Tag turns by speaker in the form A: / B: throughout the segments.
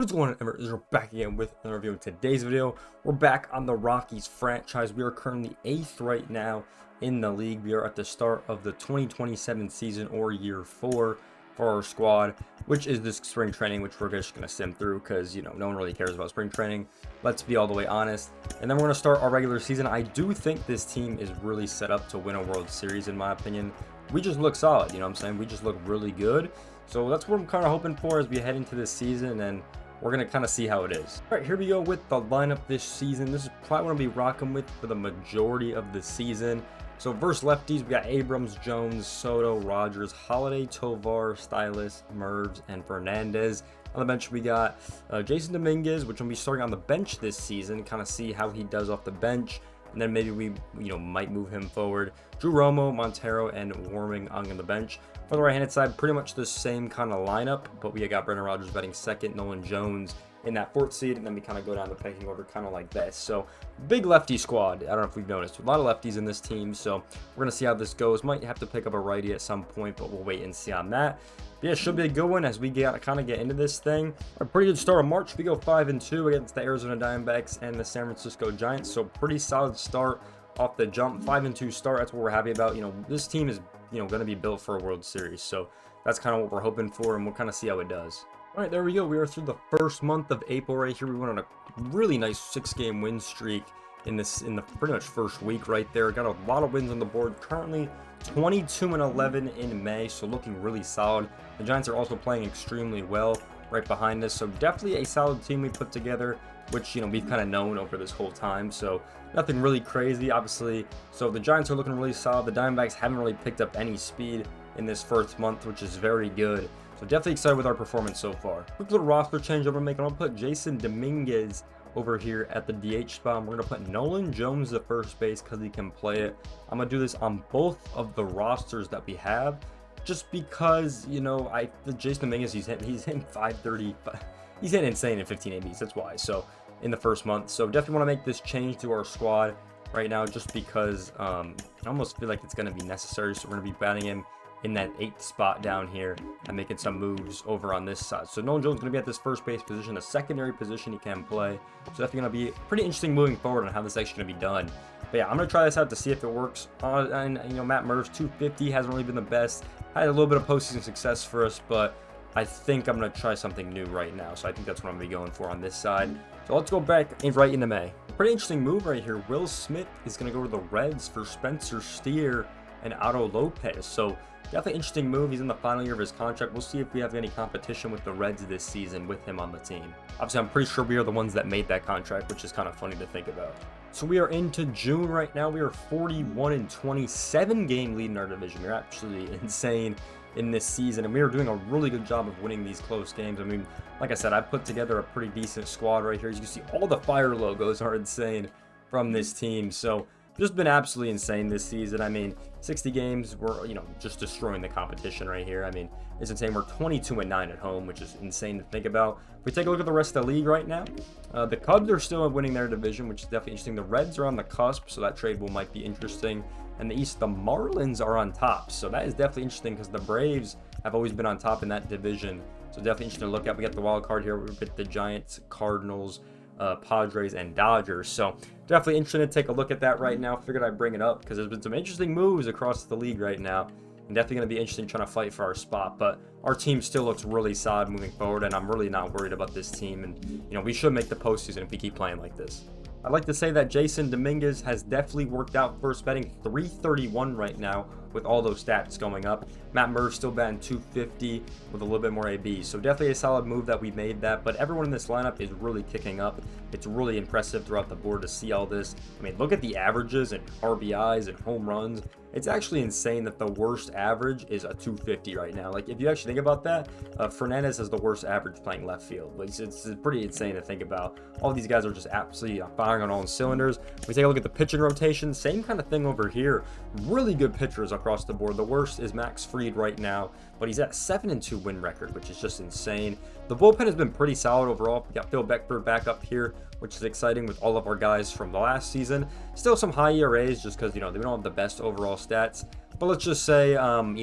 A: What's going on, Everett? We're back again with another review. In today's video, we're back on the Rockies franchise. We are currently 8th right now in the league. We are at the start of the 2027 season, or year 4 for our squad, which is this spring training, which we're just going to sim through because, you know, no one really cares about spring training. Let's be all the way honest. And then we're going to start our regular season. I do think this team is really set up to win a World Series, in my opinion. We just look solid, you know what I'm saying? We just look really good. So that's what I'm kind of hoping for as we head into this season, and we're going to kind of see how it is. All right, here we go with the lineup this season. This is probably what I'm going to be rocking with for the majority of the season. So versus lefties, we got Abrams, Jones, Soto, Rogers, Holiday, Tovar, Stylus, Mervs, and Fernandez. On the bench, we got Jason Dominguez, which will be starting on the bench this season. Kind of see how he does off the bench. And then maybe we, might move him forward. Drew Romo, Montero, and Warming on the bench. For the right-handed side, pretty much the same kind of lineup, but we got Brendan Rodgers batting second, Nolan Jones in that 4th seed, and then we kind of go down the pecking order kind of like this. So big lefty squad. I don't know if we've noticed. A lot of lefties in this team, so we're going to see how this goes. Might have to pick up a righty at some point, but we'll wait and see on that. But yeah, should be a good one as we kind of get into this thing. A pretty good start of March. We go 5-2 against the Arizona Diamondbacks and the San Francisco Giants, so pretty solid start off the jump. 5-2 start. That's what we're happy about. This team is going to be built for a World Series, so that's kind of what we're hoping for, and we'll kind of see how it does. All right, there we go. We are through the first month of April right here. We went on a really nice 6-game win streak in the pretty much first week right there. Got a lot of wins on the board. Currently 22-11 in May, so looking really solid. The Giants are also playing extremely well right behind us, so definitely a solid team we put together, which we've kind of known over this whole time. So nothing really crazy, obviously. So the Giants are looking really solid. The Diamondbacks haven't really picked up any speed in this first month, which is very good. So definitely excited with our performance so far. Quick little roster change over making. I'll put Jason Dominguez over here at the DH spot. We're going to put Nolan Jones at first base because he can play it. I'm going to do this on both of the rosters that we have, just because, Jason Dominguez, he's hitting 530. He's hitting insane in 15 ABs. That's why. So in the first month. So definitely want to make this change to our squad right now, just because I almost feel like it's going to be necessary. So we're going to be batting him in that 8th spot down here and making some moves over on this side. So Nolan Jones is going to be at this first base position, a secondary position he can play. So definitely going to be pretty interesting moving forward on how this actually going to be done. But yeah, I'm going to try this out to see if it works. And Matt Mervs 250 hasn't really been the best. Had a little bit of postseason success for us, but I think I'm going to try something new right now. So I think that's what I'm going to be going for on this side. So let's go back right into May. Pretty interesting move right here. Will Smith is going to go to the Reds for Spencer Steer and Otto Lopez. So definitely interesting move. He's in the final year of his contract. We'll see if we have any competition with the Reds this season with him on the team. Obviously, I'm pretty sure we are the ones that made that contract, which is kind of funny to think about. So we are into June right now. We are 41-27 game lead in our division. We're absolutely insane in this season, and we are doing a really good job of winning these close games. I mean, like I said, I put together a pretty decent squad right here. As you can see, all the fire logos are insane from this team. So just been absolutely insane this season. I mean, 60 games, we're just destroying the competition right here. I mean, it's insane. We're 22-9 at home, which is insane to think about. If we take a look at the rest of the league right now, the Cubs are still winning their division, which is definitely interesting. The Reds are on the cusp, so that trade might be interesting. And the East, the Marlins are on top, so that is definitely interesting because the Braves have always been on top in that division. So definitely interesting to look at. We got the wild card here. We get the Giants, Cardinals, Padres, and Dodgers. So definitely interesting to take a look at that right now. Figured I'd bring it up because there's been some interesting moves across the league right now, and definitely going to be interesting trying to fight for our spot. But our team still looks really solid moving forward, and I'm really not worried about this team. And we should make the postseason if we keep playing like this. I'd like to say that Jason Dominguez has definitely worked out for us, batting 331 right now with all those stats going up. Matt Mervs still batting 250 with a little bit more AB. So definitely a solid move that we made that. But everyone in this lineup is really kicking up. It's really impressive throughout the board to see all this. I mean, look at the averages and RBIs and home runs. It's actually insane that the worst average is a 250 right now. Like, if you actually think about that, Fernandez has the worst average playing left field. Like, it's pretty insane to think about. All these guys are just absolutely firing on all cylinders. We take a look at the pitching rotation. Same kind of thing over here. Really good pitchers across the board. The worst is Max Fried right now, but he's at 7-2 win record, which is just insane. The bullpen has been pretty solid overall. We got Phil Beckford back up here, which is exciting with all of our guys from the last season. Still some high ERAs just because, they don't have the best overall stats. But let's just say, Ryan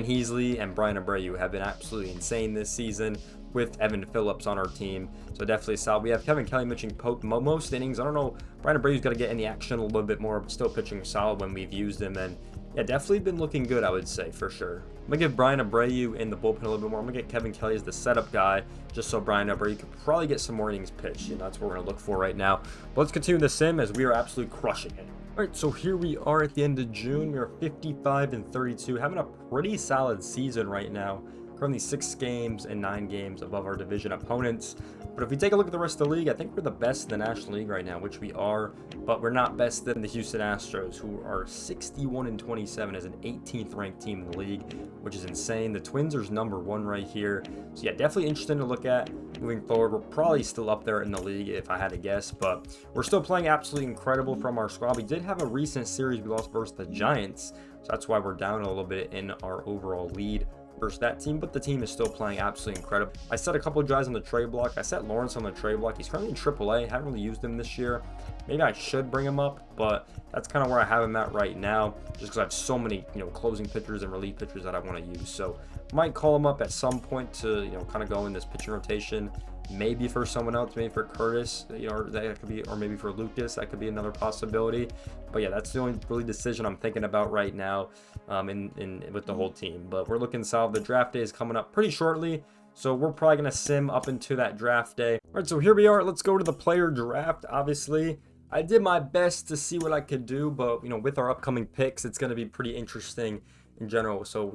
A: Heasley and Brian Abreu have been absolutely insane this season. with Evan Phillips on our team. So definitely solid. We have Kevin Kelly pitching most innings. I don't know, Brian Abreu's got to get in the action a little bit more, but still pitching solid when we've used him. And yeah, definitely been looking good, I would say, for sure. I'm going to give Brian Abreu in the bullpen a little bit more. I'm going to get Kevin Kelly as the setup guy, just so Brian Abreu could probably get some more innings pitched. That's what we're going to look for right now. But let's continue the sim as we are absolutely crushing it. All right, so here we are at the end of June. We are 55-32, having a pretty solid season right now. Currently 6 games and 9 games above our division opponents. But if we take a look at the rest of the league, I think we're the best in the National League right now, which we are. But we're not best than the Houston Astros, who are 61-27 as an 18th ranked team in the league, which is insane. The Twins are number 1 right here. So yeah, definitely interesting to look at moving forward. We're probably still up there in the league if I had to guess, but we're still playing absolutely incredible from our squad. We did have a recent series we lost versus the Giants, so that's why we're down a little bit in our overall lead versus that team, but the team is still playing absolutely incredible. I set a couple of guys on the trade block. I set Lawrence on the trade block. He's currently in AAA. Haven't really used him this year. Maybe I should bring him up, but that's kind of where I have him at right now, just because I have so many, closing pitchers and relief pitchers that I want to use. So might call him up at some point to, kind of go in this pitching rotation. Maybe for someone else, maybe for Curtis, that could be, or maybe for Lucas, that could be another possibility. But yeah, that's the only really decision I'm thinking about right now, with the whole team. But we're looking solid. The draft day is coming up pretty shortly, so we're probably gonna sim up into that draft day. All right, so here we are. Let's go to the player draft. Obviously, I did my best to see what I could do, but with our upcoming picks, it's gonna be pretty interesting in general. So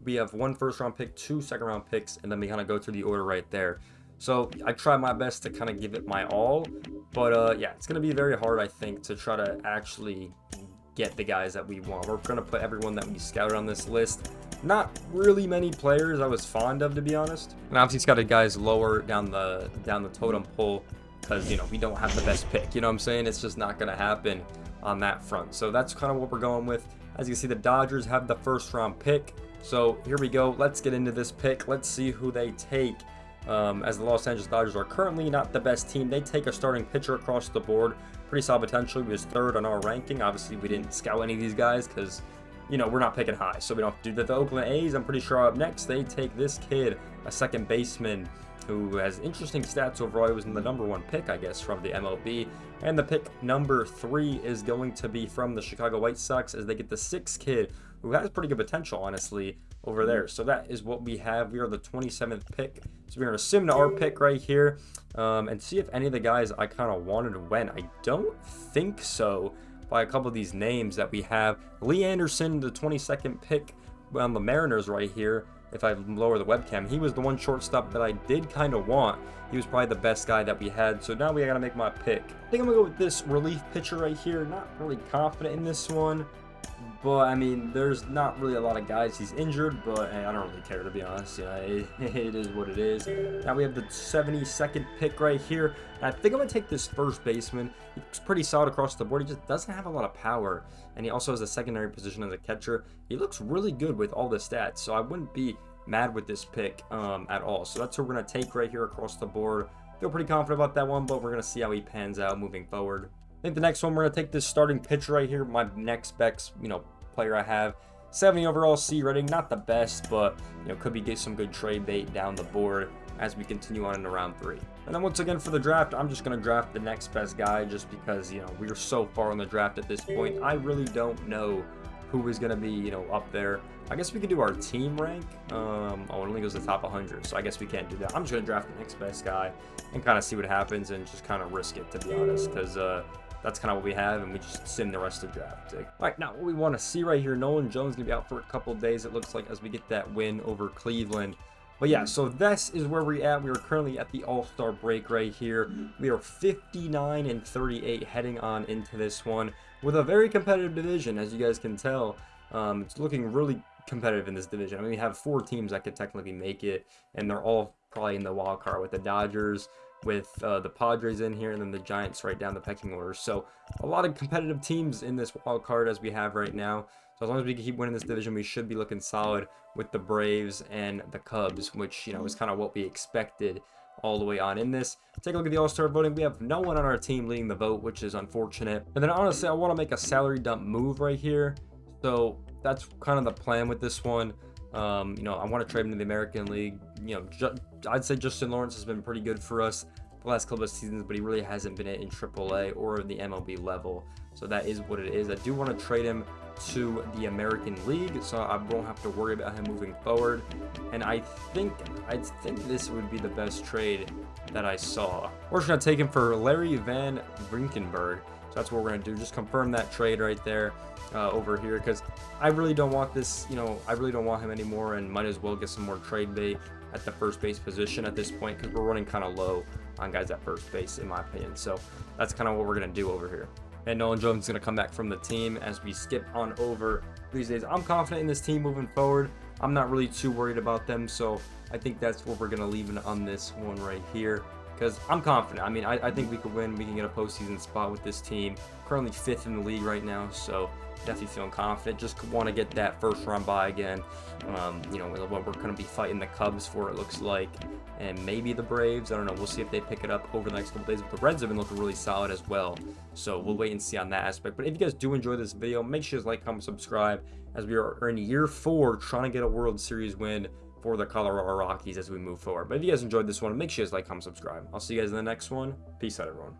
A: we have 1 first-round pick, 2 second-round picks, and then we kind of go through the order right there. So I try my best to kind of give it my all, but yeah, it's going to be very hard, I think, to try to actually get the guys that we want. We're going to put everyone that we scouted on this list. Not really many players I was fond of, to be honest. And obviously scouted guys lower down the totem pole because, we don't have the best pick. You know what I'm saying? It's just not going to happen on that front. So that's kind of what we're going with. As you can see, the Dodgers have the first-round pick. So here we go. Let's get into this pick. Let's see who they take. As the Los Angeles Dodgers are currently not the best team, they take a starting pitcher across the board. Pretty solid potential. He was 3rd on our ranking. Obviously, we didn't scout any of these guys because, we're not picking high, so we don't have to do that. The Oakland A's, I'm pretty sure, are up next. They take this kid, a second baseman who has interesting stats overall. He was in the number 1 pick, I guess, from the MLB. And the pick number 3 is going to be from the Chicago White Sox as they get the 6th kid who has pretty good potential, honestly, over there. So that is what we have. We are the 27th pick. So we're going to sim to our pick right here and see if any of the guys I kind of wanted went. I don't think so by a couple of these names that we have. Lee Anderson, the 22nd pick on the Mariners right here. If I lower the webcam, he was the one shortstop that I did kind of want. He was probably the best guy that we had. So now we got to make my pick. I think I'm going to go with this relief pitcher right here. Not really confident in this one. But, I mean, there's not really a lot of guys. He's injured, but hey, I don't really care, to be honest. It is what it is. Now we have the 72nd pick right here. And I think I'm going to take this first baseman. He's pretty solid across the board. He just doesn't have a lot of power. And he also has a secondary position as a catcher. He looks really good with all the stats, so I wouldn't be mad with this pick at all. So that's what we're going to take right here across the board. Feel pretty confident about that one, but we're going to see how he pans out moving forward. I think the next one, we're going to take this starting pitcher right here. My next best, player I have. 70 overall C rating. Not the best, but, could be get some good trade bait down the board as we continue on into round 3. And then once again for the draft, I'm just going to draft the next best guy just because, we are so far in the draft at this point. I really don't know who is going to be, up there. I guess we could do our team rank. Oh, it only goes to the top 100, so I guess we can't do that. I'm just going to draft the next best guy and kind of see what happens and just kind of risk it, to be honest, because that's kind of what we have, and we just sim the rest of the draft. All right, now what we want to see right here, Nolan Jones going to be out for a couple of days, it looks like, as we get that win over Cleveland. But yeah, so this is where we're at. We are currently at the All-Star break right here. We are 59-38 heading on into this one with a very competitive division, as you guys can tell. It's looking really competitive in this division. I mean, we have 4 teams that could technically make it, and they're all probably in the wild card with the Dodgers, with the Padres in here, and then the Giants right down the pecking order. So a lot of competitive teams in this wild card as we have right now. So as long as we can keep winning this division, we should be looking solid with the Braves and the Cubs, which, is kind of what we expected all the way on in this. Take a look at the All-Star voting. We have no one on our team leading the vote, which is unfortunate. And then honestly, I want to make a salary dump move right here. So that's kind of the plan with this one. You know, I want to trade him to the American League. You know, I'd say Justin Lawrence has been pretty good for us the last couple of seasons, but he really hasn't been in AAA or the MLB level. So that is what it is. I do want to trade him to the American League, so I won't have to worry about him moving forward. And I think this would be the best trade that I saw. We're just gonna take him for Larry Van Brinkenberg. So that's what we're gonna do. Just confirm that trade right there over here, because I really don't want this. You know, I really don't want him anymore, and might as well get some more trade bait at the first base position at this point, because we're running kind of low on guys at first base, in my opinion. So that's kind of what we're gonna do over here. And Nolan Jones is going to come back from the team as we skip on over these days. I'm confident in this team moving forward. I'm not really too worried about them, so I think that's what we're going to leave on this one right here, because I'm confident. I mean, I think we could win. We can get a postseason spot with this team. Currently 5th in the league right now, so definitely feeling confident. Just want to get that first round bye again. You know, what we're going to be fighting the Cubs for, it looks like, and maybe the Braves. I don't know. We'll see if they pick it up over the next couple days. But the Reds have been looking really solid as well, so we'll wait and see on that aspect. But if you guys do enjoy this video, make sure to like, comment, subscribe, as we are in year 4 trying to get a World Series win for the Colorado Rockies as we move forward. But if you guys enjoyed this one, make sure to like, comment, subscribe. I'll see you guys in the next one. Peace out, everyone.